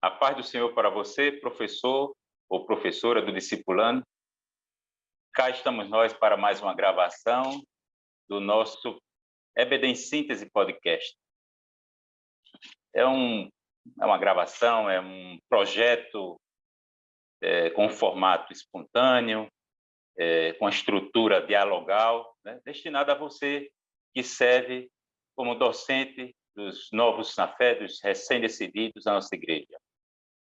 A paz do Senhor para você, professor ou professora do Discipulando. Cá estamos nós para mais uma gravação do nosso EBD em Síntese Podcast. É uma gravação, é um projeto com formato espontâneo, com estrutura dialogal, né, destinado a você que serve como docente dos novos na fé, dos recém-decididos da nossa igreja.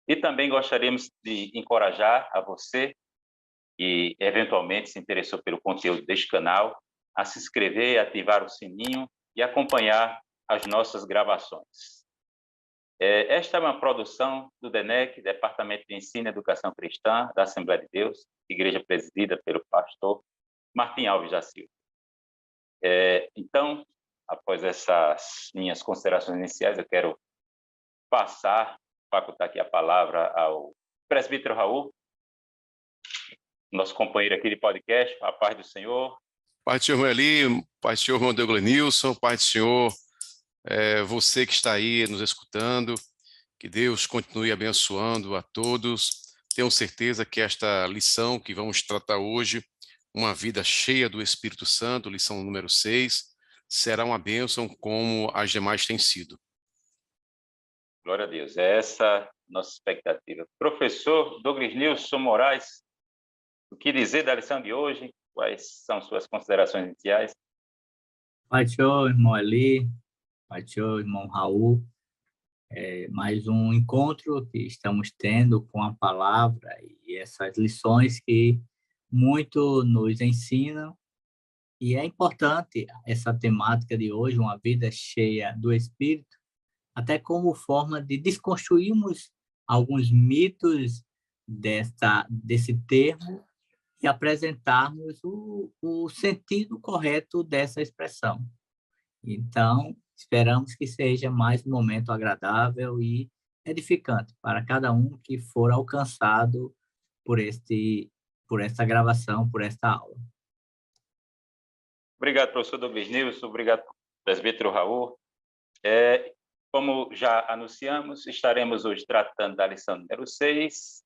E também gostaríamos de encorajar a você que eventualmente se interessou pelo conteúdo deste canal, a se inscrever, ativar o sininho e acompanhar as nossas gravações. Esta é uma produção do DENEC, Departamento de Ensino e Educação Cristã, da Assembleia de Deus, igreja presidida pelo pastor Martim Alves da Silva. Então, após essas minhas considerações iniciais, eu quero facultar aqui a palavra ao presbítero Raul, nosso companheiro aqui de podcast. A paz do Senhor. Pai do Senhor Eli, Pai do Senhor irmão Deuglenilson, Pai do Senhor, você que está aí nos escutando, que Deus continue abençoando a todos. Tenho certeza que esta lição que vamos tratar hoje, uma vida cheia do Espírito Santo, lição número 6, será uma bênção como as demais têm sido. Glória a Deus, é essa nossa expectativa. Professor Deuglenilson Moraes, o que dizer da lição de hoje? Quais são suas considerações iniciais? Pai do Senhor, irmão Eli, Pai do Senhor, irmão Raul, mais um encontro que estamos tendo com a palavra e essas lições que muito nos ensinam. E é importante essa temática de hoje, uma vida cheia do Espírito, até como forma de desconstruirmos alguns mitos desse termo e apresentarmos o sentido correto dessa expressão. Então, esperamos que seja mais um momento agradável e edificante para cada um que for alcançado por esta gravação, por esta aula. Obrigado, professor Deuglenilson. Obrigado, presbítero Raul. Como já anunciamos, estaremos hoje tratando da lição número 6,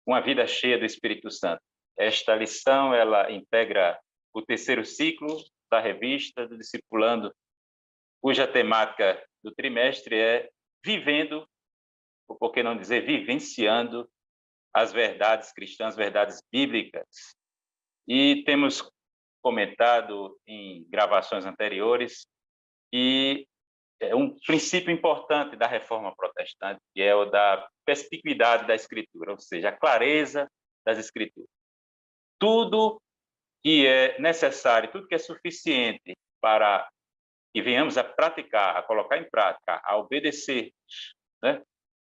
uma vida cheia do Espírito Santo. Esta lição, ela integra o terceiro ciclo da revista do Discipulando, cuja temática do trimestre é vivendo, ou por que não dizer vivenciando, as verdades cristãs, verdades bíblicas. E temos comentado em gravações anteriores que é um princípio importante da reforma protestante, que é o da perspicuidade da Escritura, ou seja, a clareza das Escrituras. Tudo que é necessário, tudo que é suficiente para que venhamos a praticar, a colocar em prática, a obedecer, né?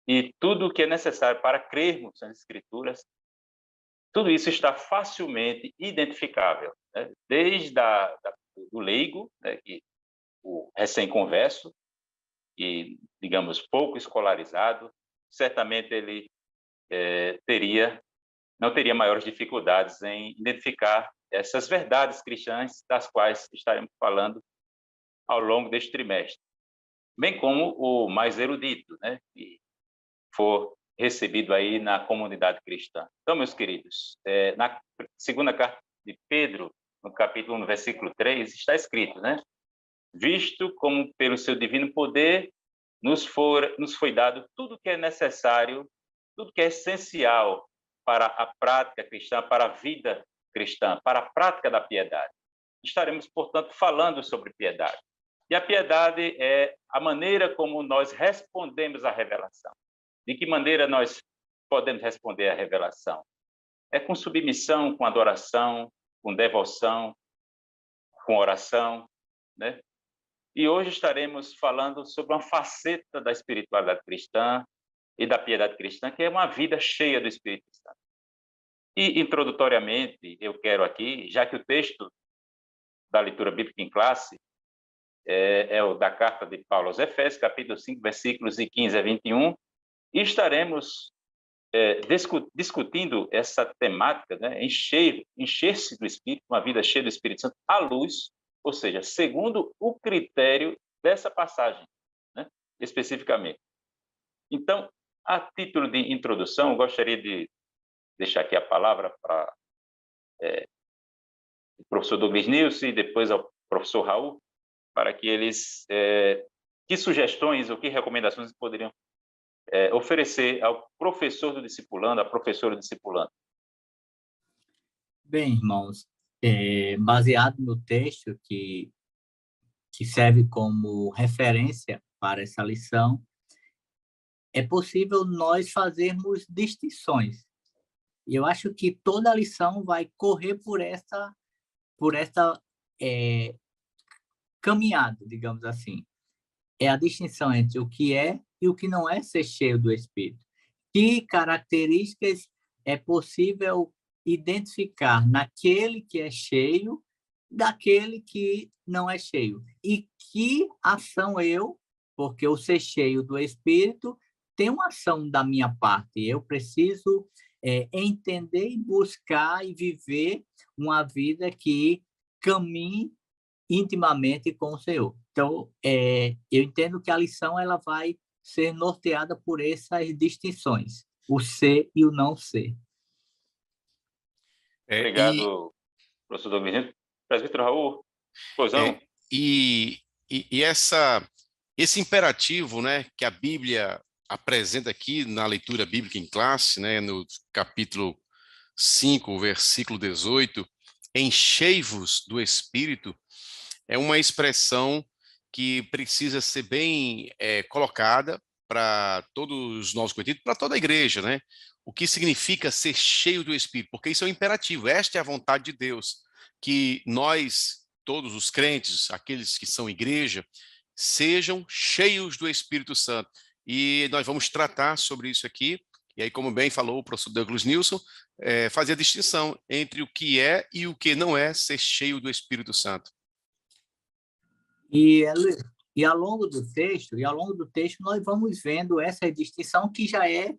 E tudo que é necessário para crermos nas Escrituras, tudo isso está facilmente identificável, né? Desde do leigo, né, o recém-converso, e, digamos, pouco escolarizado, certamente ele não teria maiores dificuldades em identificar essas verdades cristãs das quais estaremos falando ao longo deste trimestre, bem como o mais erudito, né, que for recebido aí na comunidade cristã. Então, meus queridos, na segunda carta de Pedro, no versículo 3, está escrito, né? Visto como pelo seu divino poder nos foi dado tudo que é necessário, tudo que é essencial para a prática cristã, para a vida cristã, para a prática da piedade. Estaremos, portanto, falando sobre piedade. E a piedade é a maneira como nós respondemos à revelação. De que maneira nós podemos responder à revelação? É com submissão, com adoração, com devoção, com oração, né? E hoje estaremos falando sobre uma faceta da espiritualidade cristã e da piedade cristã, que é uma vida cheia do Espírito Santo. E, introdutoriamente, eu quero aqui, já que o texto da leitura bíblica em classe é o da carta de Paulo aos Efésios, capítulo 5, versículos de 15 a 21, e estaremos discutindo essa temática, né? Encher-se do Espírito, uma vida cheia do Espírito Santo, à luz, ou seja, segundo o critério dessa passagem, né? Especificamente. Então, A título de introdução, eu gostaria de deixar aqui a palavra para o professor Douglas Nilson e depois ao professor Raul, para que eles, que sugestões ou que recomendações poderiam oferecer ao professor do discipulando, à professora do discipulando. Bem, irmãos, baseado no texto que serve como referência para essa lição, é possível nós fazermos distinções. E eu acho que toda a lição vai correr por essa caminhada, digamos assim. É a distinção entre o que é e o que não é ser cheio do Espírito. Que características é possível identificar naquele que é cheio daquele que não é cheio? E que ação porque o ser cheio do Espírito tem uma ação da minha parte. Eu preciso entender e buscar e viver uma vida que caminhe intimamente com o Senhor. Então, eu entendo que a lição ela vai ser norteada por essas distinções, o ser e o não ser. Obrigado, professor Douglas. Presbítero Raul, poisão. E esse imperativo, né, que a Bíblia apresenta aqui na leitura bíblica em classe, né, no capítulo 5, versículo 18, enchei-vos do Espírito, é uma expressão que precisa ser bem colocada para todos os nossos conhecidos, para toda a igreja, né? O que significa ser cheio do Espírito? Porque isso é um imperativo, esta é a vontade de Deus, que nós, todos os crentes, aqueles que são igreja, sejam cheios do Espírito Santo. E nós vamos tratar sobre isso aqui, e aí, como bem falou o professor Douglas Nilson, fazer a distinção entre o que é e o que não é ser cheio do Espírito Santo. E ao longo do texto, nós vamos vendo essa distinção que já é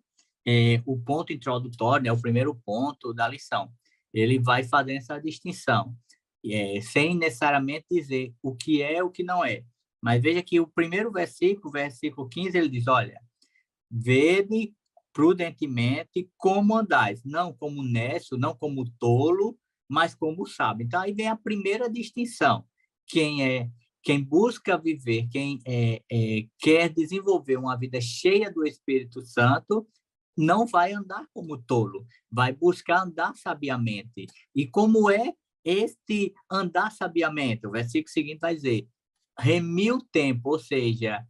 o ponto introdutório, né, o primeiro ponto da lição. Ele vai fazendo essa distinção, sem necessariamente dizer o que é e o que não é. Mas veja que o primeiro versículo 15, ele diz, olha, vede prudentemente como andais, não como nécio, não como tolo, mas como sábio. Então, aí vem a primeira distinção. Quem busca viver, quem quer desenvolver uma vida cheia do Espírito Santo, não vai andar como tolo, vai buscar andar sabiamente. E como é este andar sabiamente? O versículo seguinte vai dizer, remir o tempo, ou seja,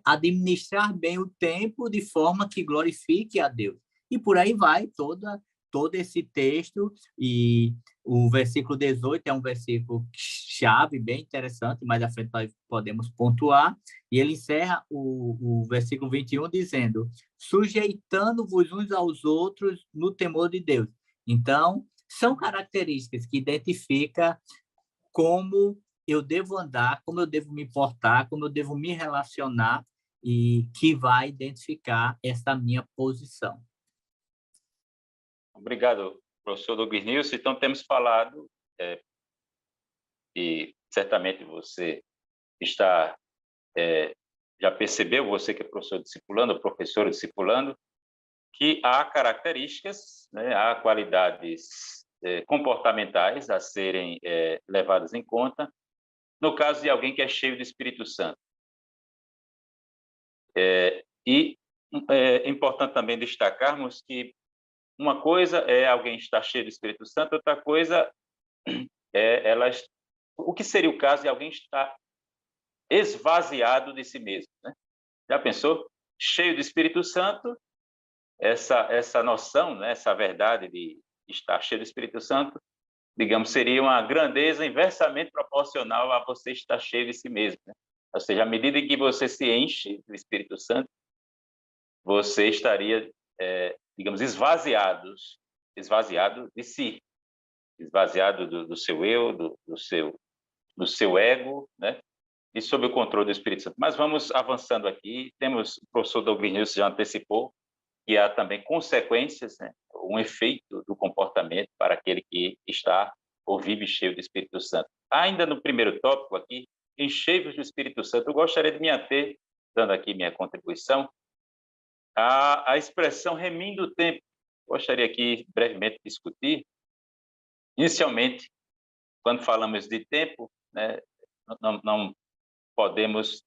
administrar bem o tempo de forma que glorifique a Deus. E por aí vai todo esse texto, e o versículo 18 é um versículo chave, bem interessante, mais à frente nós podemos pontuar, e ele encerra o versículo 21 dizendo, sujeitando-vos uns aos outros no temor de Deus. Então, são características que identificam como eu devo andar, como eu devo me portar, como eu devo me relacionar, e que vai identificar essa minha posição. Obrigado, professor Douglas Nilson. Então, temos falado, e certamente você já percebeu, você que é professor discipulando, professor discipulando, que há características, né, há qualidades comportamentais a serem levadas em conta no caso de alguém que é cheio do Espírito Santo. E é importante também destacarmos que uma coisa é alguém estar cheio do Espírito Santo, outra coisa é o que seria o caso de alguém estar esvaziado de si mesmo, né? Já pensou? Cheio do Espírito Santo, essa noção, né, essa verdade de estar cheio do Espírito Santo, digamos, seria uma grandeza inversamente proporcional a você estar cheio de si mesmo, né? Ou seja, à medida em que você se enche do Espírito Santo, você estaria, digamos, esvaziado de si, esvaziado do seu eu, do seu ego, né? E sob o controle do Espírito Santo. Mas vamos avançando aqui. Temos, o professor Douglas Nilson já antecipou, que há também consequências, né? Um efeito do comportamento para aquele que está ou vive cheio do Espírito Santo. Ainda no primeiro tópico aqui, enchei-vos do Espírito Santo, eu gostaria de me ater, dando aqui minha contribuição, A expressão remindo o tempo, gostaria aqui brevemente de discutir. Inicialmente, quando falamos de tempo, né, não podemos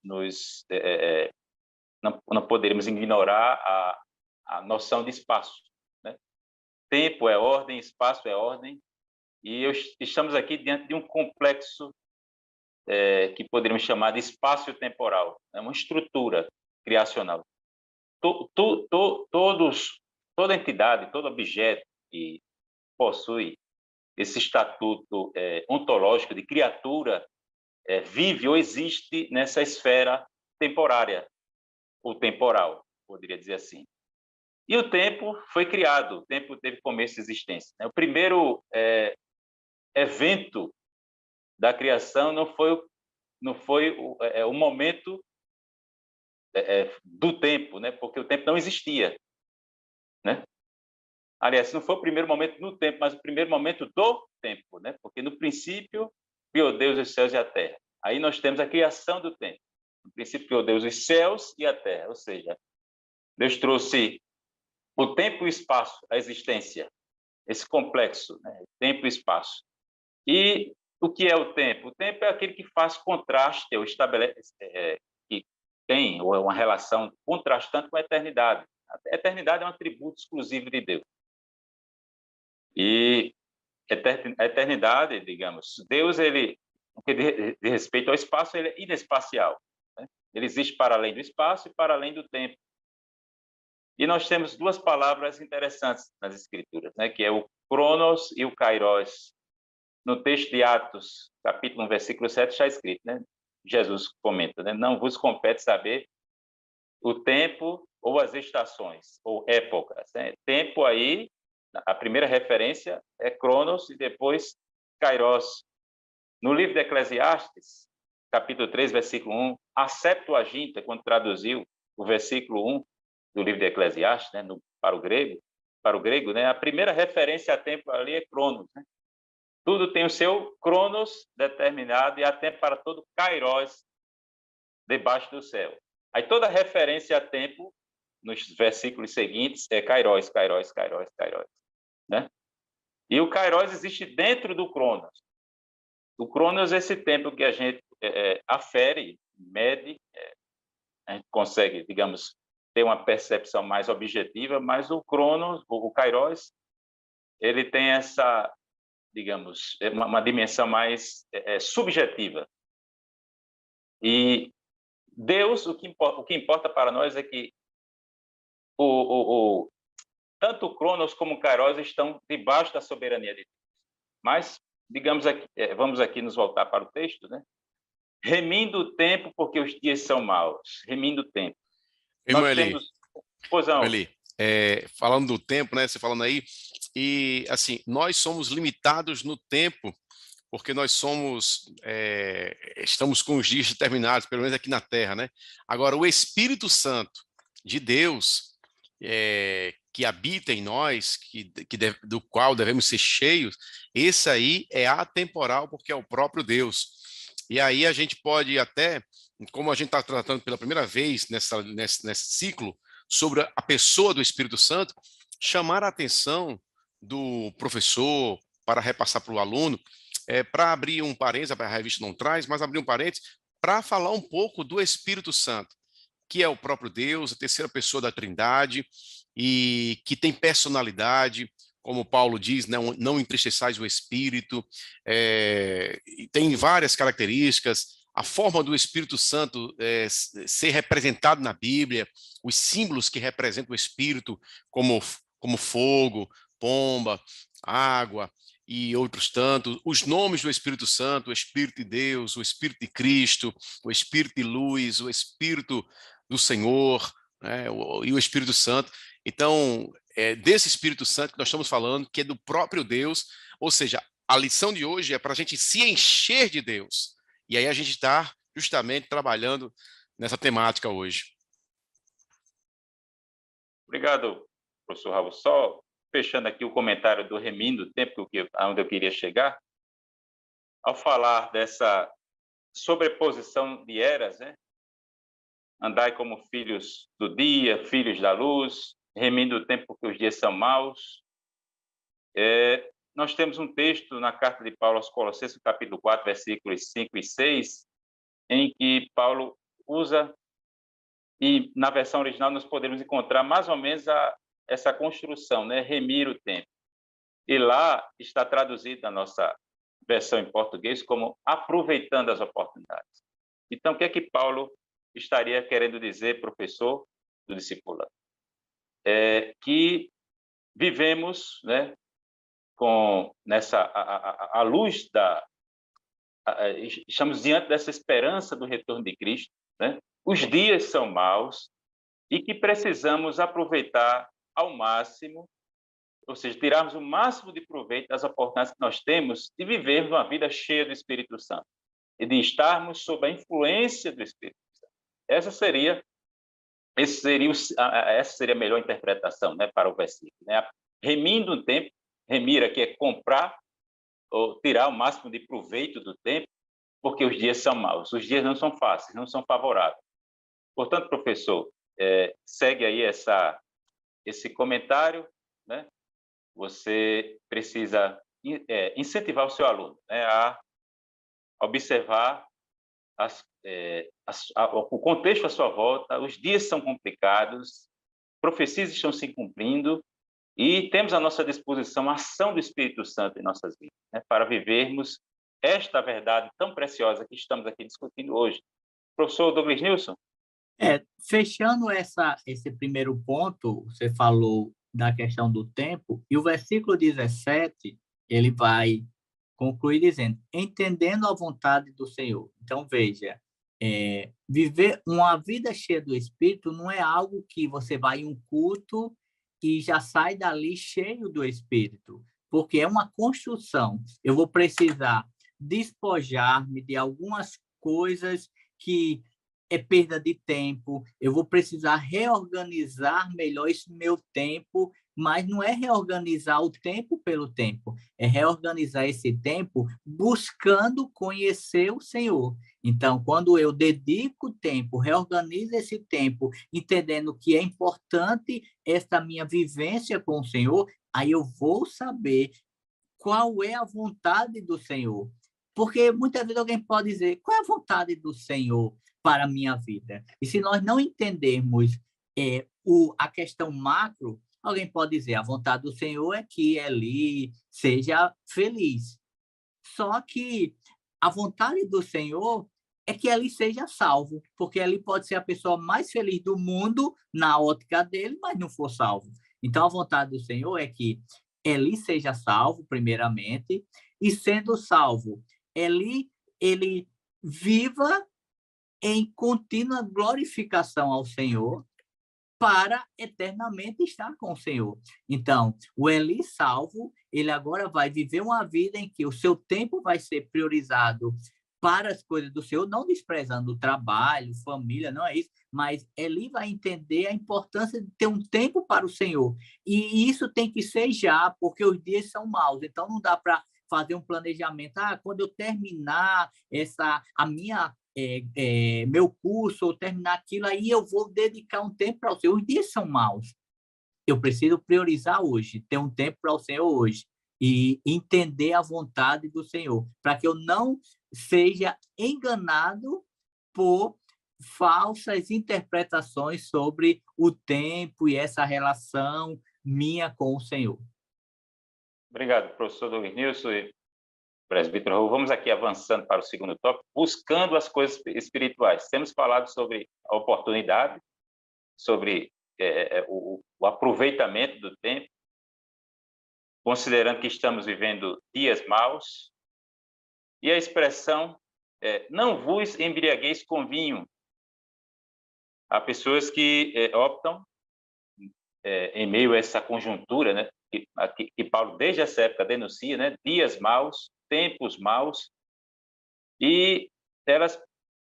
não poderíamos ignorar a noção de espaço, né? Tempo é ordem, espaço é ordem, e estamos aqui diante de um complexo que poderíamos chamar de espaço-temporal, é uma estrutura criacional. Toda entidade, todo objeto que possui esse estatuto ontológico de criatura vive ou existe nessa esfera temporária, ou temporal, poderia dizer assim. E o tempo foi criado, o tempo teve começo de existência. O primeiro evento da criação não foi o momento do tempo, né? Porque o tempo não existia, né? Aliás, não foi o primeiro momento no tempo, mas o primeiro momento do tempo, né? Porque no princípio criou Deus os céus e a terra. Aí nós temos a criação do tempo. No princípio criou Deus os céus e a terra, ou seja, Deus trouxe o tempo e o espaço à existência, esse complexo, né? Tempo e espaço. E o que é o tempo? O tempo é aquele que faz contraste, ou estabelece, que tem uma relação contrastante com a eternidade. A eternidade é um atributo exclusivo de Deus. E a eternidade, digamos, Deus, ele, no que diz respeito ao espaço, ele é inespacial, né? Ele existe para além do espaço e para além do tempo. E nós temos duas palavras interessantes nas Escrituras, né? Que é o Cronos e o Kairos. No texto de Atos, capítulo 1, versículo 7, está escrito, né? Jesus comenta, né? Não vos compete saber o tempo ou as estações, ou épocas, né? Tempo aí, a primeira referência é Cronos e depois Kairos. No livro de Eclesiastes, capítulo 3, versículo 1, a Septuaginta, quando traduziu o versículo 1 do livro de Eclesiastes, né, para o grego, né, a primeira referência a tempo ali é Cronos, né? Tudo tem o seu Cronos determinado e há tempo para todo Kairos debaixo do céu. Aí toda referência a tempo nos versículos seguintes é Kairos, Kairos, Kairos, Kairos, né? E o Kairos existe dentro do Cronos. O Cronos é esse tempo que a gente afere, mede, a gente consegue, digamos, ter uma percepção mais objetiva, mas o Cronos, o Kairos, ele tem essa, digamos, uma dimensão mais subjetiva. E Deus, o que importa para nós é que tanto o Cronos como o Kairos estão debaixo da soberania de Deus. Mas, digamos aqui, vamos aqui nos voltar para o texto, né? Remindo o tempo porque os dias são maus. Remindo o tempo. Irmão Nós Eli, temos... Poisão. Falando do tempo, né? Você falando aí, e assim, nós somos limitados no tempo porque nós estamos com os dias determinados, pelo menos aqui na Terra, né? Agora, o Espírito Santo de Deus, que habita em nós, do qual devemos ser cheios, esse aí é atemporal, porque é o próprio Deus. E aí a gente pode até, como a gente está tratando pela primeira vez nesse ciclo, sobre a pessoa do Espírito Santo, chamar a atenção do professor para repassar para o aluno, para abrir um parênteses, a revista não traz, mas abrir um parênteses, para falar um pouco do Espírito Santo, que é o próprio Deus, a terceira pessoa da Trindade, e que tem personalidade, como Paulo diz, não entristeçais o Espírito, tem várias características, a forma do Espírito Santo ser representado na Bíblia, os símbolos que representam o Espírito, como fogo, pomba, água e outros tantos, os nomes do Espírito Santo, o Espírito de Deus, o Espírito de Cristo, o Espírito de luz, o Espírito do Senhor, né, e o Espírito Santo. Então, desse Espírito Santo que nós estamos falando, que é do próprio Deus, ou seja, a lição de hoje é para a gente se encher de Deus. E aí a gente está justamente trabalhando nessa temática hoje. Obrigado, professor Raul. Só fechando aqui o comentário do remindo o tempo, aonde eu queria chegar, ao falar dessa sobreposição de eras, né? andai como filhos do dia, filhos da luz, remindo o tempo porque os dias são maus. Nós temos um texto na carta de Paulo aos Colossenses, capítulo 4, versículos 5 e 6, em que Paulo usa, e na versão original nós podemos encontrar mais ou menos essa construção, né? Remir o tempo. E lá está traduzido na nossa versão em português como aproveitando as oportunidades. Então, o que é que Paulo estaria querendo dizer, professor do discipulado? Que vivemos, né, à luz estamos diante dessa esperança do retorno de Cristo, né? Os dias são maus e que precisamos aproveitar ao máximo, ou seja, tirarmos o máximo de proveito das oportunidades que nós temos de vivermos uma vida cheia do Espírito Santo e de estarmos sob a influência do Espírito Santo. Essa seria a melhor interpretação, né, para o versículo, né? Remindo o tempo, remir aqui é comprar ou tirar o máximo de proveito do tempo, porque os dias são maus, os dias não são fáceis, não são favoráveis. Portanto, professor, segue aí esse comentário, né? Você precisa incentivar o seu aluno, né, a observar o contexto à sua volta. Os dias são complicados, profecias estão se cumprindo e temos à nossa disposição a ação do Espírito Santo em nossas vidas, né, para vivermos esta verdade tão preciosa que estamos aqui discutindo hoje. Professor Douglas Nilson? Fechando esse primeiro ponto, você falou da questão do tempo, e o versículo 17, ele vai concluir dizendo, entendendo a vontade do Senhor. Então, veja, viver uma vida cheia do Espírito não é algo que você vai em um culto e já sai dali cheio do Espírito, porque é uma construção. Eu vou precisar despojar-me de algumas coisas que é perda de tempo, eu vou precisar reorganizar melhor esse meu tempo, mas não é reorganizar o tempo pelo tempo, é reorganizar esse tempo buscando conhecer o Senhor. Então, quando eu dedico tempo, reorganizo esse tempo, entendendo que é importante essa minha vivência com o Senhor, aí eu vou saber qual é a vontade do Senhor. Porque muitas vezes alguém pode dizer, qual é a vontade do Senhor para a minha vida? E se nós não entendermos a questão macro, alguém pode dizer, a vontade do Senhor é que Eli seja feliz. Só que a vontade do Senhor é que Eli seja salvo, porque Eli pode ser a pessoa mais feliz do mundo na ótica dele, mas não for salvo. Então, a vontade do Senhor é que Eli seja salvo, primeiramente, e sendo salvo, ele viva em contínua glorificação ao Senhor para eternamente estar com o Senhor. Então, o Eli salvo, ele agora vai viver uma vida em que o seu tempo vai ser priorizado para as coisas do Senhor, não desprezando o trabalho, família, não é isso, mas Eli vai entender a importância de ter um tempo para o Senhor. E isso tem que ser já, porque os dias são maus. Então, não dá para fazer um planejamento. Quando eu terminar meu curso, ou terminar aquilo, aí eu vou dedicar um tempo para o Senhor. Os dias são maus. Eu preciso priorizar hoje, ter um tempo para o Senhor hoje e entender a vontade do Senhor, para que eu não seja enganado por falsas interpretações sobre o tempo e essa relação minha com o Senhor. Obrigado, professor Douglas Nilson e presbítero Raul. Vamos aqui avançando para o segundo tópico, buscando as coisas espirituais. Temos falado sobre a oportunidade, sobre o aproveitamento do tempo, considerando que estamos vivendo dias maus, e a expressão não vos embriagueis com vinho. Há pessoas que optam, em meio a essa conjuntura, né, que Paulo desde essa época denuncia, né, dias maus, tempos maus, e elas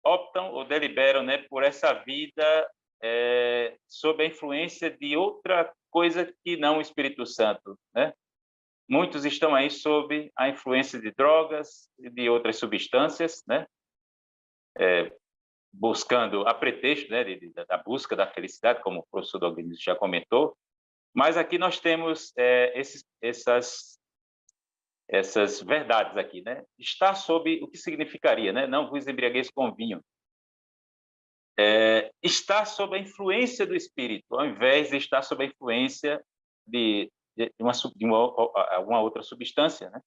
optam ou deliberam, né, por essa vida sob a influência de outra coisa que não o Espírito Santo, né? Muitos estão aí sob a influência de drogas e de outras substâncias, né? buscando a pretexto, né, da busca da felicidade, como o professor Douglas já comentou, mas aqui nós temos essas verdades aqui, né? Está sob o que significaria, né? Não vos embriagueis com vinho. Está sob a influência do Espírito, ao invés de estar sob a influência de uma outra substância, né?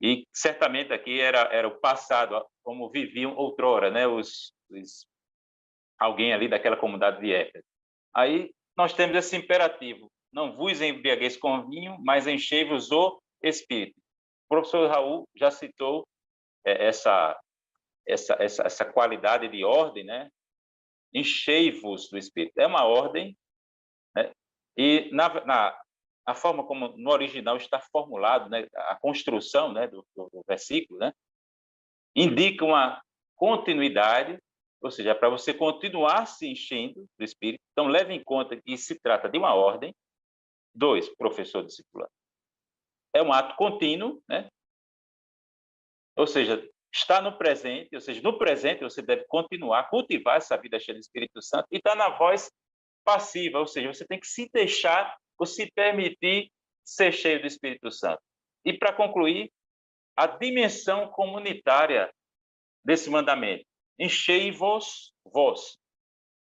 E certamente aqui era o passado, como viviam outrora, né? Alguém ali daquela comunidade de Éfeso. Aí nós temos esse imperativo: não vos embriagueis com vinho, mas enchei-vos o Espírito. O professor Raul já citou essa qualidade de ordem, né? Enchei-vos do Espírito. É uma ordem, né? E a forma como no original está formulado, né? A construção, né, do versículo, né? Indica uma continuidade, ou seja, para você continuar se enchendo do Espírito. Então, leve em conta que se trata de uma ordem. 2, professor discipulado. É um ato contínuo, né? Ou seja, está no presente, ou seja, no presente você deve continuar a cultivar essa vida cheia do Espírito Santo, e está na voz passiva, ou seja, você tem que se deixar ou se permitir ser cheio do Espírito Santo. E, para concluir, a dimensão comunitária desse mandamento: enchei-vos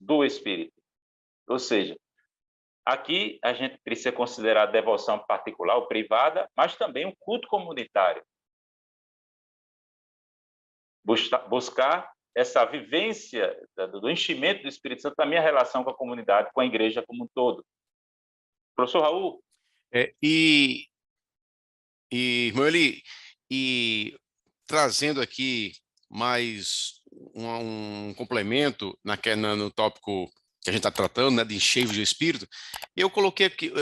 do Espírito. Ou seja, aqui a gente precisa considerar a devoção particular ou privada, mas também o culto comunitário. Buscar essa vivência do enchimento do Espírito Santo na minha relação com a comunidade, com a igreja como um todo. Professor Raul? Irmão Eli, e trazendo aqui mais um complemento no tópico que a gente está tratando, né, de encheios de Espírito, eu coloquei aqui,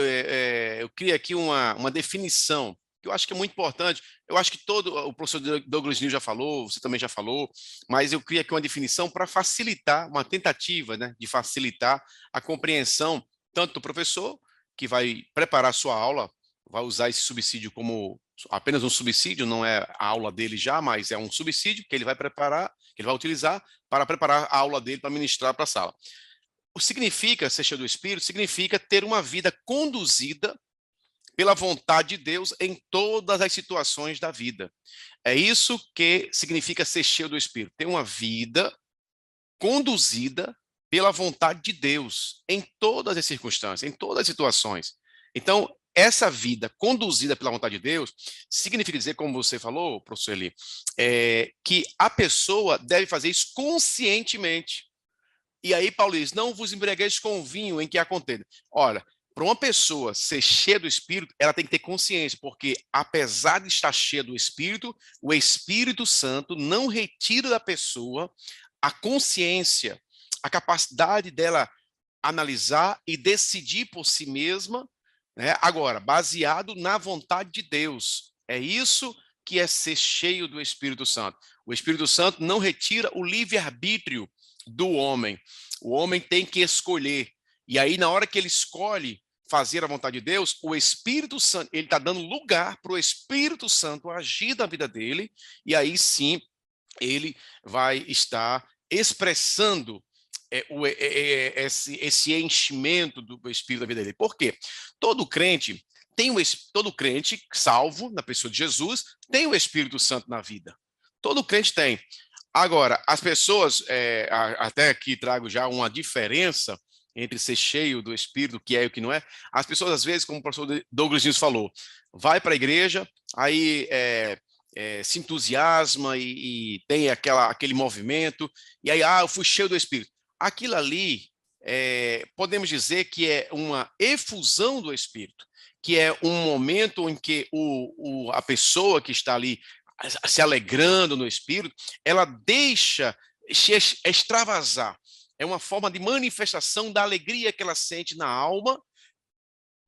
eu criei aqui uma definição que eu acho que é muito importante. Eu acho que o professor Douglas Neal já falou, você também já falou, mas eu criei aqui uma definição para facilitar, uma tentativa, né, de facilitar a compreensão tanto do professor, que vai preparar a sua aula, vai usar esse subsídio como apenas um subsídio, não é a aula dele já, mas é um subsídio que ele vai preparar, que ele vai utilizar para preparar a aula dele para ministrar para a sala. O significa ser cheio do Espírito, significa ter uma vida conduzida pela vontade de Deus em todas as situações da vida. É isso que significa ser cheio do Espírito, ter uma vida conduzida pela vontade de Deus em todas as circunstâncias, em todas as situações. Então, essa vida conduzida pela vontade de Deus significa dizer, como você falou, professor Eli, que a pessoa deve fazer isso conscientemente. E aí Paulo diz: não vos embriagueis com vinho em que há contenda. Olha, para uma pessoa ser cheia do Espírito, ela tem que ter consciência, porque apesar de estar cheia do Espírito, o Espírito Santo não retira da pessoa a consciência, a capacidade dela analisar e decidir por si mesma, né? Agora, baseado na vontade de Deus. É isso que é ser cheio do Espírito Santo. O Espírito Santo não retira o livre-arbítrio do homem. O homem tem que escolher. E aí, na hora que ele escolhe fazer a vontade de Deus, o Espírito Santo, ele está dando lugar para o Espírito Santo agir na vida dele, e aí sim ele vai estar expressando esse enchimento do Espírito da vida dele. Por quê? Todo crente salvo na pessoa de Jesus tem o Espírito Santo na vida. Todo crente tem. Agora, as pessoas, até aqui trago já uma diferença entre ser cheio do Espírito, o que é e o que não é. As pessoas, às vezes, como o professor Douglas Neal falou, vai para a igreja, aí se entusiasma e tem aquele movimento, e aí, eu fui cheio do Espírito. Aquilo ali, podemos dizer que é uma efusão do Espírito, que é um momento em que a pessoa que está ali se alegrando no Espírito, ela deixa extravasar. É uma forma de manifestação da alegria que ela sente na alma,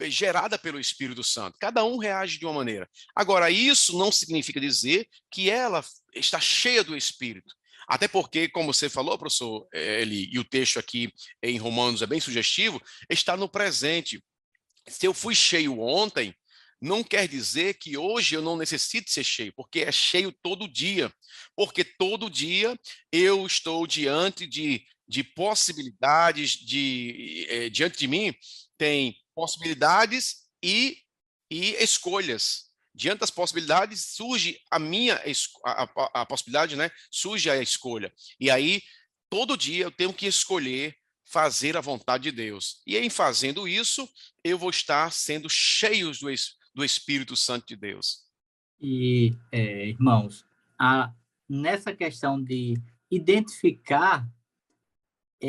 gerada pelo Espírito Santo. Cada um reage de uma maneira. Agora, isso não significa dizer que ela está cheia do Espírito. Até porque, como você falou, professor Eli, e o texto aqui em Romanos é bem sugestivo, está no presente. Se eu fui cheio ontem, não quer dizer que hoje eu não necessite ser cheio, porque é cheio todo dia. Porque todo dia eu estou diante de possibilidades, diante de mim tem possibilidades e escolhas. Diante das possibilidades surge a possibilidade, né? Surge a escolha. E aí, todo dia eu tenho que escolher fazer a vontade de Deus. E em fazendo isso, eu vou estar sendo cheio do Espírito Santo de Deus. E, irmãos, nessa questão de identificar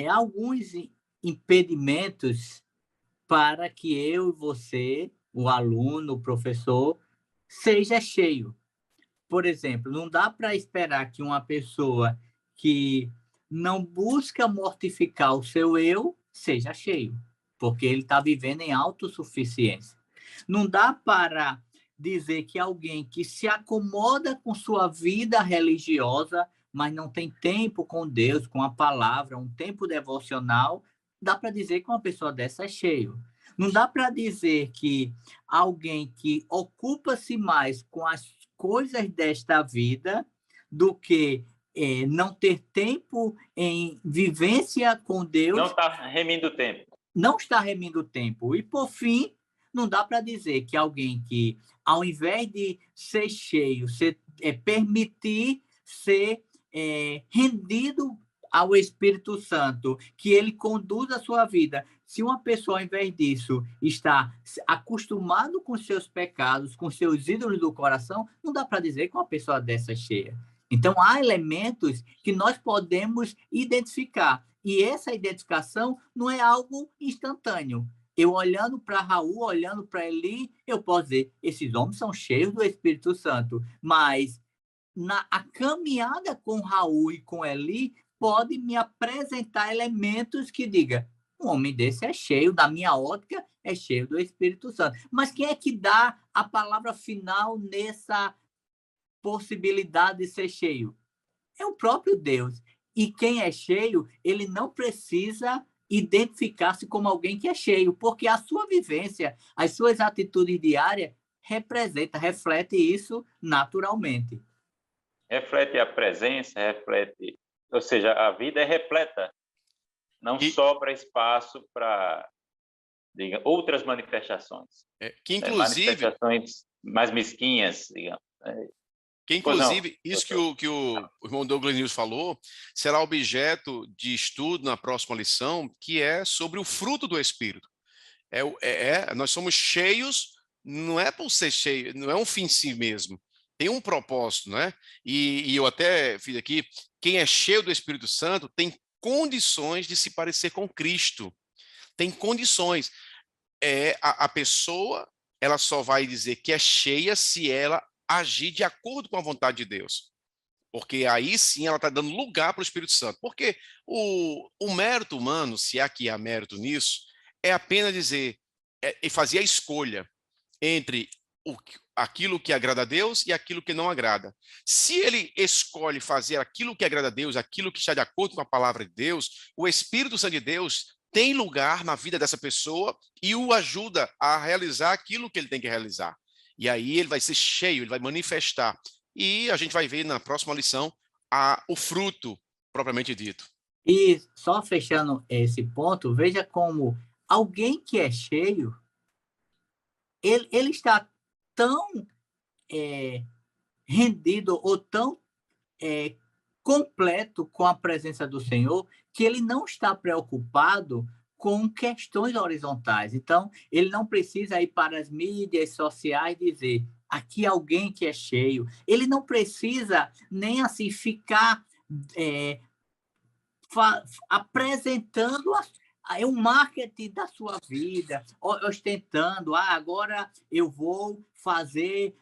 alguns impedimentos para que eu e você, o aluno, o professor, seja cheio. Por exemplo, não dá para esperar que uma pessoa que não busca mortificar o seu eu seja cheio, porque ele está vivendo em autossuficiência. Não dá para dizer que alguém que se acomoda com sua vida religiosa, mas não tem tempo com Deus, com a palavra, um tempo devocional, dá para dizer que uma pessoa dessa é cheio. Não dá para dizer que alguém que ocupa-se mais com as coisas desta vida do que não ter tempo em vivência com Deus. Não está remindo o tempo. Não está remindo o tempo. E, por fim, não dá para dizer que alguém que, ao invés de ser cheio, permitir ser rendido ao Espírito Santo, que ele conduz a sua vida. Se uma pessoa, ao invés disso, está acostumado com seus pecados, com seus ídolos do coração, não dá para dizer que uma pessoa dessa é cheia. Então, há elementos que nós podemos identificar. E essa identificação não é algo instantâneo. Eu olhando para Raul, olhando para Eli, eu posso dizer, esses homens são cheios do Espírito Santo. Mas a caminhada com Raul e com Eli pode me apresentar elementos que diga, um homem desse é cheio, da minha ótica, é cheio do Espírito Santo. Mas quem é que dá a palavra final nessa possibilidade de ser cheio? É o próprio Deus. E quem é cheio, ele não precisa identificar-se como alguém que é cheio, porque a sua vivência, as suas atitudes diárias reflete isso naturalmente. Reflete a presença, ou seja, a vida é repleta. Não sobra espaço para outras manifestações. Que inclusive manifestações mais mesquinhas, digamos. Que, inclusive, isso que o irmão Douglas News falou será objeto de estudo na próxima lição, que é sobre o fruto do Espírito. Nós somos cheios, não é por ser cheio, não é um fim em si mesmo. Tem um propósito, né? E eu até fiz aqui, quem é cheio do Espírito Santo tem condições de se parecer com Cristo. Tem condições. A pessoa, ela só vai dizer que é cheia se ela agir de acordo com a vontade de Deus. Porque aí sim ela está dando lugar para o Espírito Santo. Porque o mérito humano, se há que há mérito nisso, é apenas dizer, e fazer a escolha entre aquilo que agrada a Deus e aquilo que não agrada. Se ele escolhe fazer aquilo que agrada a Deus, aquilo que está de acordo com a palavra de Deus, o Espírito Santo de Deus tem lugar na vida dessa pessoa e o ajuda a realizar aquilo que ele tem que realizar. E aí ele vai ser cheio, ele vai manifestar. E a gente vai ver na próxima lição o fruto propriamente dito. E só fechando esse ponto, veja como alguém que é cheio, ele está tão rendido ou tão completo com a presença do Senhor, que ele não está preocupado com questões horizontais. Então, ele não precisa ir para as mídias sociais e dizer, aqui alguém que é cheio. Ele não precisa nem assim ficar apresentando o marketing da sua vida, ostentando, agora eu vou fazer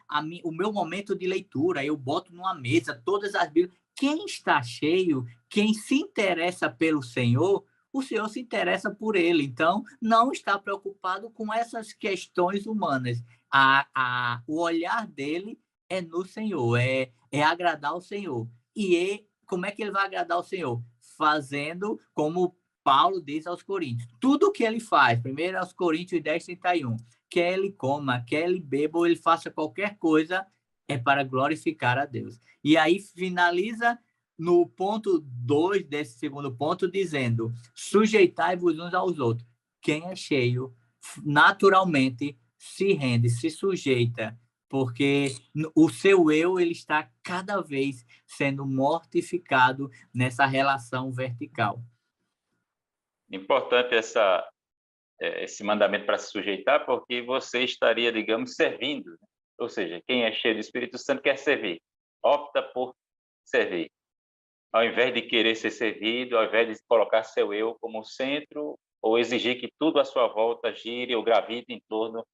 o meu momento de leitura, eu boto numa mesa todas as Bíblias. Quem está cheio, quem se interessa pelo Senhor, o Senhor se interessa por ele. Então, não está preocupado com essas questões humanas. O olhar dele é no Senhor, é agradar o Senhor. E como é que ele vai agradar o Senhor? Fazendo como Paulo diz aos Coríntios. Tudo o que ele faz, primeiro aos Coríntios 10:31, quer ele coma, quer ele beba, ou ele faça qualquer coisa, é para glorificar a Deus. E aí finaliza no ponto 2 desse segundo ponto, dizendo: sujeitai-vos uns aos outros. Quem é cheio, naturalmente se rende, se sujeita, porque o seu eu ele está cada vez sendo mortificado nessa relação vertical. Importante esse mandamento para se sujeitar, porque você estaria, digamos, servindo, né? Ou seja, quem é cheio do Espírito Santo quer servir, opta por servir. Ao invés de querer ser servido, ao invés de colocar seu eu como centro, ou exigir que tudo à sua volta gire ou gravite em torno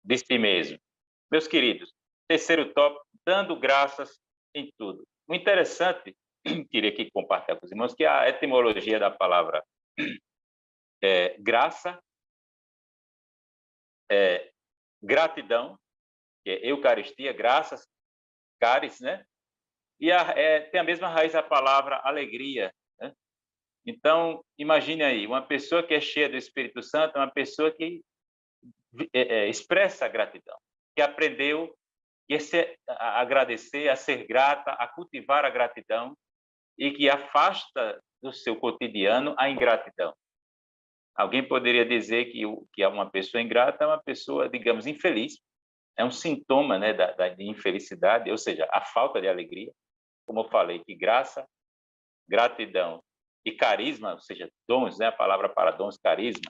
de si mesmo. Meus queridos, terceiro tópico, dando graças em tudo. O interessante, queria aqui compartilhar com os irmãos, que a etimologia da palavra graça, gratidão, que é Eucaristia, graças, caris, né? E tem a mesma raiz a palavra alegria, né? Então, imagine aí, uma pessoa que é cheia do Espírito Santo é uma pessoa que expressa a gratidão, que aprendeu a agradecer, a ser grata, a cultivar a gratidão e que afasta do seu cotidiano a ingratidão. Alguém poderia dizer que uma pessoa ingrata é uma pessoa, digamos, infeliz, é um sintoma, né, da infelicidade, ou seja, a falta de alegria. Como eu falei, que graça, gratidão e carisma, ou seja, dons, né, a palavra para dons, carisma,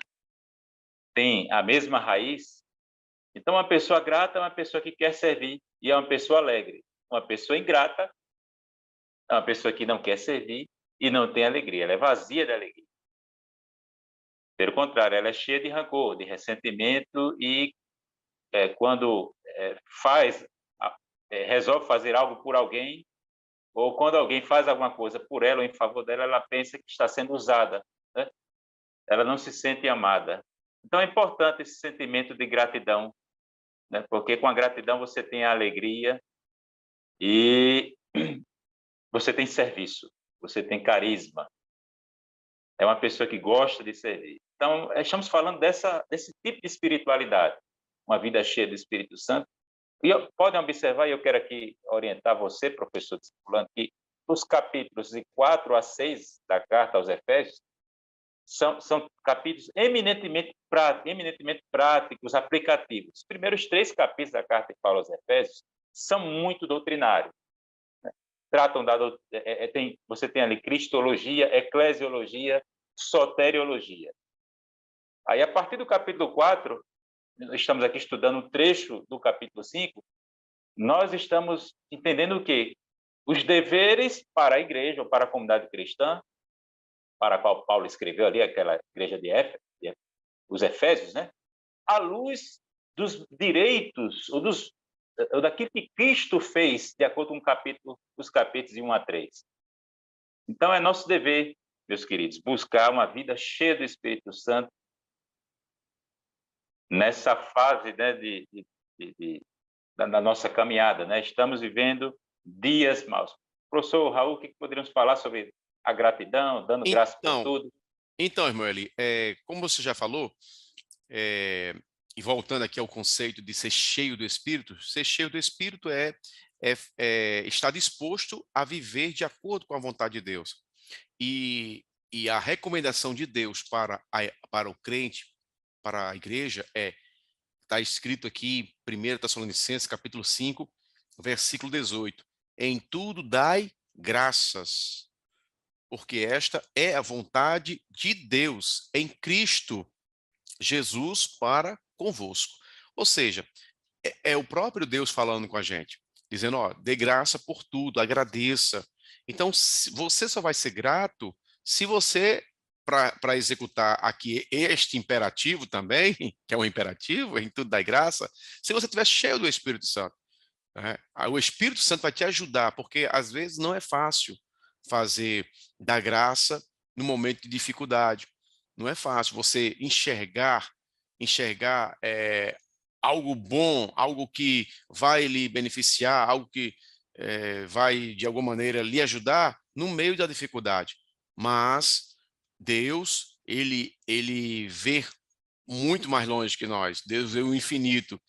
tem a mesma raiz. Então, uma pessoa grata é uma pessoa que quer servir e é uma pessoa alegre. Uma pessoa ingrata é uma pessoa que não quer servir e não tem alegria, ela é vazia de alegria. Pelo contrário, ela é cheia de rancor, de ressentimento e quando resolve fazer algo por alguém, ou quando alguém faz alguma coisa por ela ou em favor dela, ela pensa que está sendo usada, né? Ela não se sente amada. Então é importante esse sentimento de gratidão, né? Porque com a gratidão você tem a alegria e você tem serviço, você tem carisma. É uma pessoa que gosta de servir. Então, estamos falando desse tipo de espiritualidade, uma vida cheia do Espírito Santo. E podem observar, e eu quero aqui orientar você, professor discipulando, que os capítulos de 4 a 6 da carta aos Efésios são capítulos eminentemente práticos, aplicativos. Os primeiros 3 capítulos da carta de Paulo aos Efésios são muito doutrinários, né? Tratam você tem ali cristologia, eclesiologia, soteriologia. Aí, a partir do capítulo 4, estamos aqui estudando um trecho do capítulo 5, nós estamos entendendo o quê? Os deveres para a igreja, ou para a comunidade cristã, para a qual Paulo escreveu ali, aquela igreja de Éfeso, os Efésios, né? À luz dos direitos, ou daquilo que Cristo fez, de acordo com os capítulos de 1 a 3. Então, é nosso dever, meus queridos, buscar uma vida cheia do Espírito Santo, nessa fase, né, da nossa caminhada, né? Estamos vivendo dias maus. Professor Raul, o que poderíamos falar sobre a gratidão, dando graça por tudo? Então, irmão Eli, como você já falou, e voltando aqui ao conceito de ser cheio do Espírito, ser cheio do Espírito é estar disposto a viver de acordo com a vontade de Deus. E a recomendação de Deus para o crente, para a igreja, está escrito aqui, 1 Tessalonicenses, capítulo 5, versículo 18. Em tudo dai graças, porque esta é a vontade de Deus em Cristo Jesus para convosco. Ou seja, é o próprio Deus falando com a gente, dizendo, dê graça por tudo, agradeça. Então, você só vai ser grato se você, para executar aqui este imperativo também, que é um imperativo, em tudo dá graça, se você estiver cheio do Espírito Santo, né? O Espírito Santo vai te ajudar, porque às vezes não é fácil dar graça no momento de dificuldade. Não é fácil você enxergar algo bom, algo que vai lhe beneficiar, algo que vai, de alguma maneira, lhe ajudar no meio da dificuldade. Mas Deus, ele vê muito mais longe que nós. Deus é o infinito.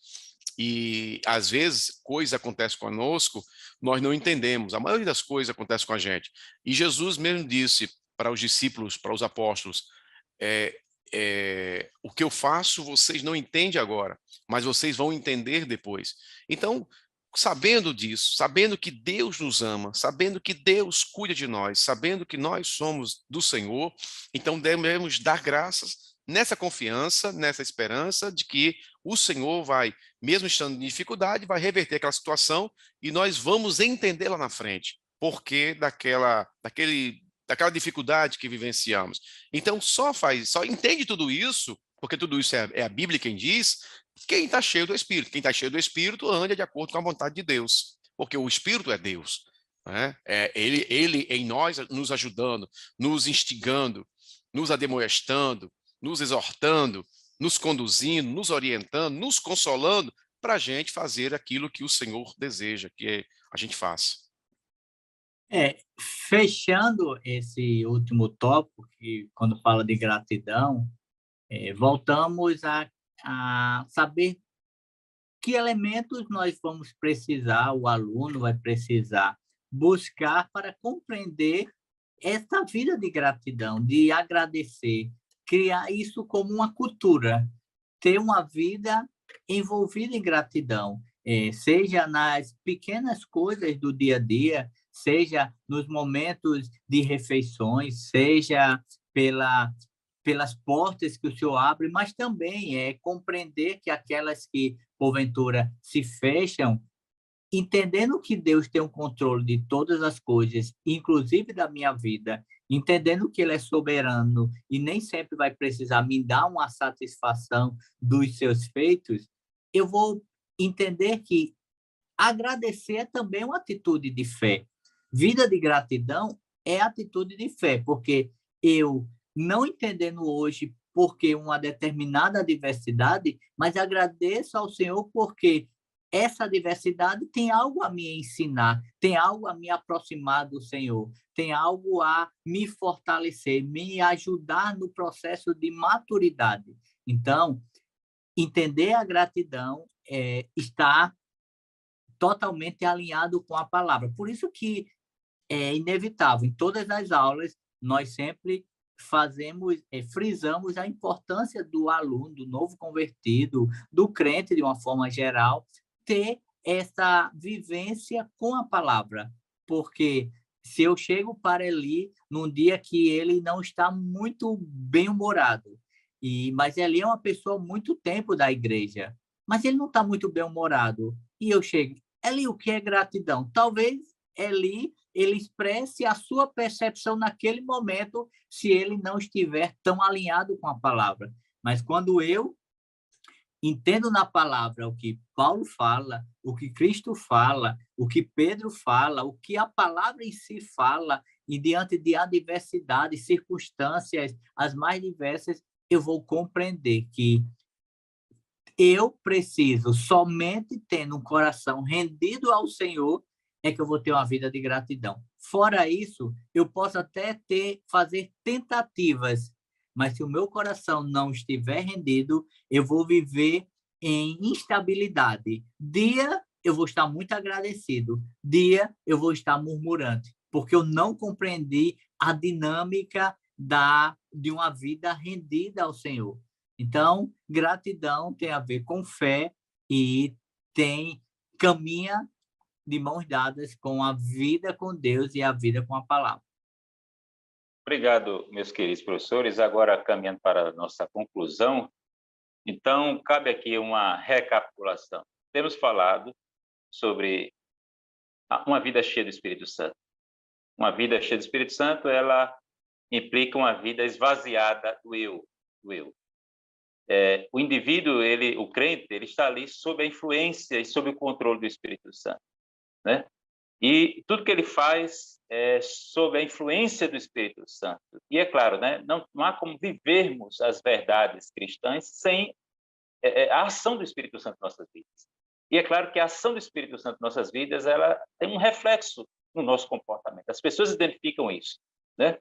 E, às vezes, coisas acontecem conosco, nós não entendemos. A maioria das coisas acontece com a gente. E Jesus mesmo disse para os discípulos, para os apóstolos, o que eu faço vocês não entendem agora, mas vocês vão entender depois. Então, sabendo disso, sabendo que Deus nos ama, sabendo que Deus cuida de nós, sabendo que nós somos do Senhor, então devemos dar graças nessa confiança, nessa esperança de que o Senhor vai, mesmo estando em dificuldade, vai reverter aquela situação e nós vamos entender lá na frente porque daquela dificuldade que vivenciamos. Então, só entende tudo isso, porque tudo isso é a Bíblia quem diz, quem está cheio do Espírito. Quem está cheio do Espírito anda de acordo com a vontade de Deus, porque o Espírito é Deus. Né? Ele em nós, nos ajudando, nos instigando, nos admoestando, nos exortando, nos conduzindo, nos orientando, nos consolando, para a gente fazer aquilo que o Senhor deseja que a gente faça. Fechando esse último tópico, que quando fala de gratidão, voltamos a saber que elementos nós vamos precisar, o aluno vai precisar buscar para compreender essa vida de gratidão, de agradecer, criar isso como uma cultura, ter uma vida envolvida em gratidão, seja nas pequenas coisas do dia a dia, seja nos momentos de refeições, seja pelas portas que o Senhor abre, mas também compreender que aquelas que, porventura, se fecham, entendendo que Deus tem o controle de todas as coisas, inclusive da minha vida, entendendo que Ele é soberano e nem sempre vai precisar me dar uma satisfação dos seus feitos, eu vou entender que agradecer é também uma atitude de fé. Vida de gratidão é atitude de fé, porque eu, não entendendo hoje porque uma determinada adversidade, mas agradeço ao Senhor porque essa adversidade tem algo a me ensinar, tem algo a me aproximar do Senhor, tem algo a me fortalecer, me ajudar no processo de maturidade. Então, entender a gratidão está totalmente alinhado com a palavra. Por isso que é inevitável, em todas as aulas, nós sempre frisamos a importância do aluno, do novo convertido, do crente, de uma forma geral, ter essa vivência com a palavra. Porque se eu chego para Eli num dia que ele não está muito bem-humorado, mas Eli é uma pessoa muito tempo da igreja, mas ele não está muito bem-humorado, e eu chego, Eli, o que é gratidão? Talvez Eli ele expresse a sua percepção naquele momento, se ele não estiver tão alinhado com a palavra. Mas quando eu entendo na palavra o que Paulo fala, o que Cristo fala, o que Pedro fala, o que a palavra em si fala, e diante de adversidades, circunstâncias as mais diversas, eu vou compreender que eu preciso, somente tendo um coração rendido ao Senhor, é que eu vou ter uma vida de gratidão. Fora isso, eu posso até fazer tentativas, mas se o meu coração não estiver rendido, eu vou viver em instabilidade. Dia, eu vou estar muito agradecido. Dia, eu vou estar murmurante, porque eu não compreendi a dinâmica de uma vida rendida ao Senhor. Então, gratidão tem a ver com fé e caminha de mãos dadas com a vida com Deus e a vida com a palavra. Obrigado, meus queridos professores. Agora, caminhando para a nossa conclusão, então, cabe aqui uma recapitulação. Temos falado sobre uma vida cheia do Espírito Santo. Uma vida cheia do Espírito Santo, ela implica uma vida esvaziada do eu. O indivíduo, o crente, ele está ali sob a influência e sob o controle do Espírito Santo, né? E tudo que ele faz é sob a influência do Espírito Santo. E é claro, né? Não há como vivermos as verdades cristãs sem a ação do Espírito Santo em nossas vidas. E é claro que a ação do Espírito Santo em nossas vidas, ela tem um reflexo no nosso comportamento. As pessoas identificam isso, né?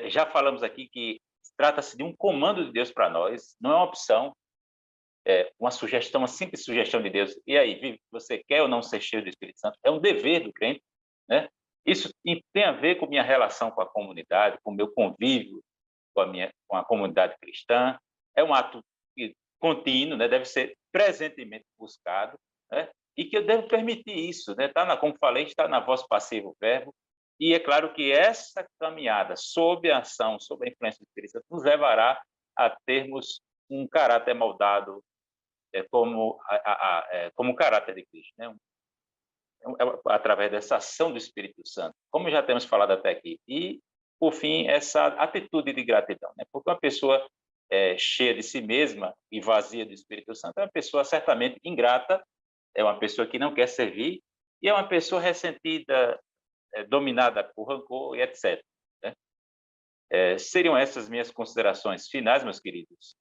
Já falamos aqui que trata-se de um comando de Deus para nós, não é uma opção, é uma sugestão, uma simples sugestão de Deus. E aí, você quer ou não ser cheio do Espírito Santo? É um dever do crente, né? Isso tem a ver com minha relação com a comunidade, com o meu convívio com a comunidade cristã. É um ato contínuo, né? Deve ser presentemente buscado, né? E que eu devo permitir isso, né? Como falei, está na voz passiva o verbo. E é claro que essa caminhada sob a ação, sob a influência do Espírito Santo, nos levará a termos um caráter moldado como o caráter de Cristo, né? Através dessa ação do Espírito Santo, como já temos falado até aqui. E, por fim, essa atitude de gratidão, né? Porque uma pessoa cheia de si mesma e vazia do Espírito Santo é uma pessoa certamente ingrata, é uma pessoa que não quer servir e é uma pessoa ressentida, dominada por rancor e etc. Né? Seriam essas minhas considerações finais, meus queridos,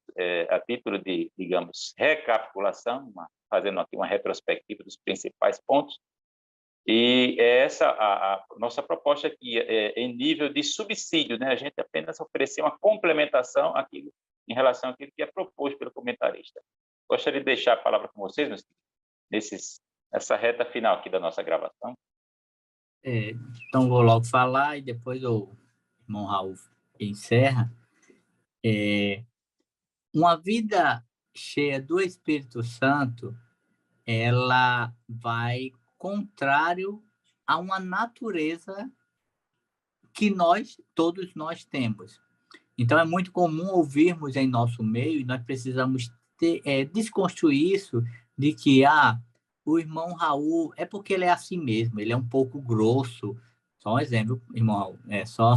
a título de, digamos, recapitulação, fazendo aqui uma retrospectiva dos principais pontos. E essa a nossa proposta aqui em nível de subsídio, né? A gente apenas oferecer uma complementação àquilo, em relação àquilo que é proposto pelo comentarista. Gostaria de deixar a palavra com vocês, meus queridos, nessa reta final aqui da nossa gravação. Então, vou logo falar e depois o irmão Raul encerra. Uma vida cheia do Espírito Santo, ela vai contrário a uma natureza que todos nós temos. Então, é muito comum ouvirmos em nosso meio, e nós precisamos desconstruir isso, de que o irmão Raul é porque ele é assim mesmo, ele é um pouco grosso. Só um exemplo, irmão Raul, só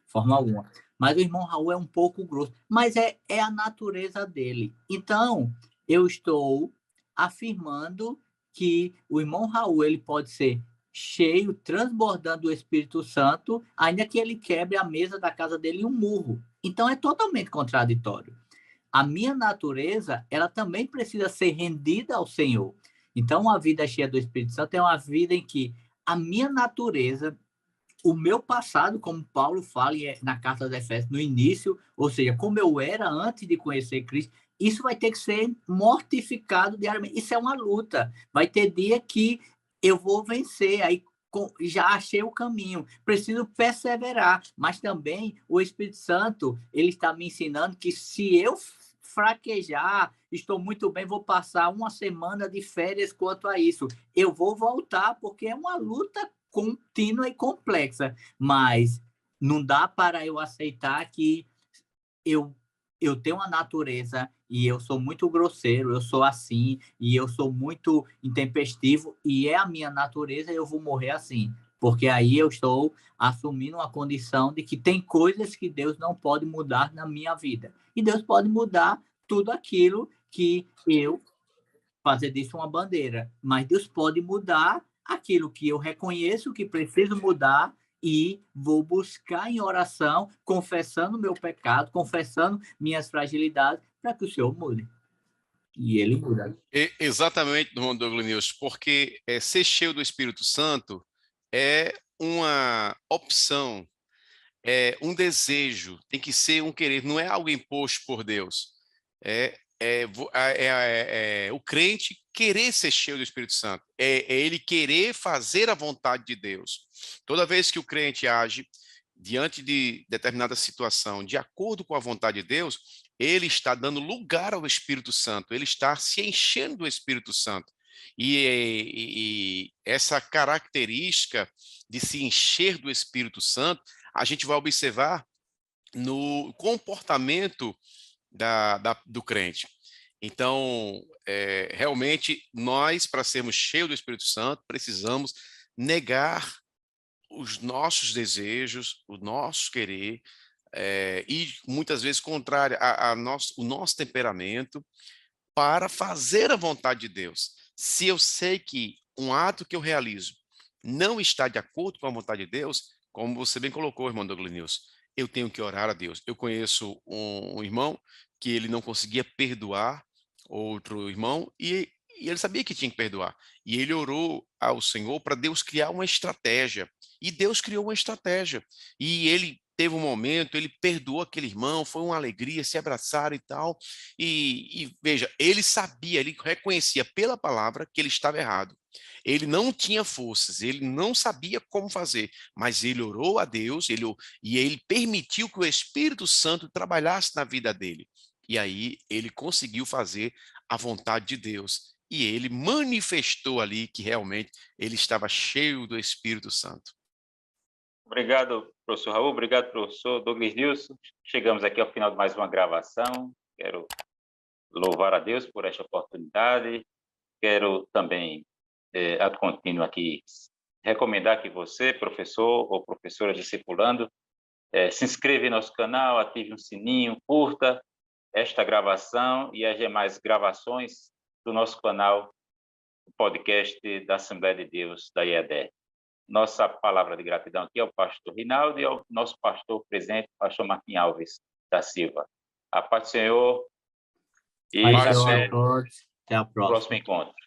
forma alguma. Mas o irmão Raul é um pouco grosso, mas é a natureza dele. Então, eu estou afirmando que o irmão Raul ele pode ser cheio, transbordando do Espírito Santo, ainda que ele quebre a mesa da casa dele em um murro. Então, é totalmente contraditório. A minha natureza, ela também precisa ser rendida ao Senhor. Então, uma vida cheia do Espírito Santo é uma vida em que a minha natureza, o meu passado, como Paulo fala na carta aos Efésios, no início, ou seja, como eu era antes de conhecer Cristo, isso vai ter que ser mortificado diariamente. Isso é uma luta. Vai ter dia que eu vou vencer, aí já achei o caminho, preciso perseverar, mas também o Espírito Santo, ele está me ensinando que se eu fraquejar, estou muito bem, vou passar uma semana de férias quanto a isso, eu vou voltar, porque é uma luta contínua e complexa, mas não dá para eu aceitar que eu tenho uma natureza e eu sou muito grosseiro, eu sou assim, e eu sou muito intempestivo, e é a minha natureza, eu vou morrer assim. Porque aí eu estou assumindo uma condição de que tem coisas que Deus não pode mudar na minha vida. E Deus pode mudar tudo aquilo que eu fazer disso uma bandeira. Mas Deus pode mudar aquilo que eu reconheço que preciso mudar e vou buscar em oração, confessando meu pecado, confessando minhas fragilidades, para que o Senhor mude. E ele muda. Exatamente, irmão Douglas News, porque ser cheio do Espírito Santo é uma opção, é um desejo, tem que ser um querer, não é algo imposto por Deus. O crente querer ser cheio do Espírito Santo, é ele querer fazer a vontade de Deus. Toda vez que o crente age diante de determinada situação, de acordo com a vontade de Deus, ele está dando lugar ao Espírito Santo, ele está se enchendo do Espírito Santo. E essa característica de se encher do Espírito Santo, a gente vai observar no comportamento do crente. Então, realmente, nós, para sermos cheios do Espírito Santo, precisamos negar os nossos desejos, o nosso querer, e muitas vezes contrário o nosso temperamento, para fazer a vontade de Deus. Se eu sei que um ato que eu realizo não está de acordo com a vontade de Deus, como você bem colocou, irmão Douglas News, eu tenho que orar a Deus. Eu conheço um irmão que ele não conseguia perdoar outro irmão e ele sabia que tinha que perdoar. E ele orou ao Senhor para Deus criar uma estratégia. E Deus criou uma estratégia. E ele teve um momento, ele perdoou aquele irmão, foi uma alegria, se abraçaram e tal. E veja, ele sabia, ele reconhecia pela palavra que ele estava errado. Ele não tinha forças, ele não sabia como fazer, mas ele orou a Deus, e ele permitiu que o Espírito Santo trabalhasse na vida dele. E aí ele conseguiu fazer a vontade de Deus. E ele manifestou ali que realmente ele estava cheio do Espírito Santo. Obrigado, professor Raul. Obrigado, professor Douglas Nilson. Chegamos aqui ao final de mais uma gravação. Quero louvar a Deus por esta oportunidade. Quero também, a contínuo aqui, recomendar que você, professor ou professora discipulando, se inscreva em nosso canal, ative um sininho, curta esta gravação e as demais gravações do nosso canal, o podcast da Assembleia de Deus da IEDE. Nossa palavra de gratidão aqui ao pastor Rinaldo e ao nosso pastor presente, pastor Martim Alves da Silva. A paz do Senhor e Até a próxima. próximo encontro.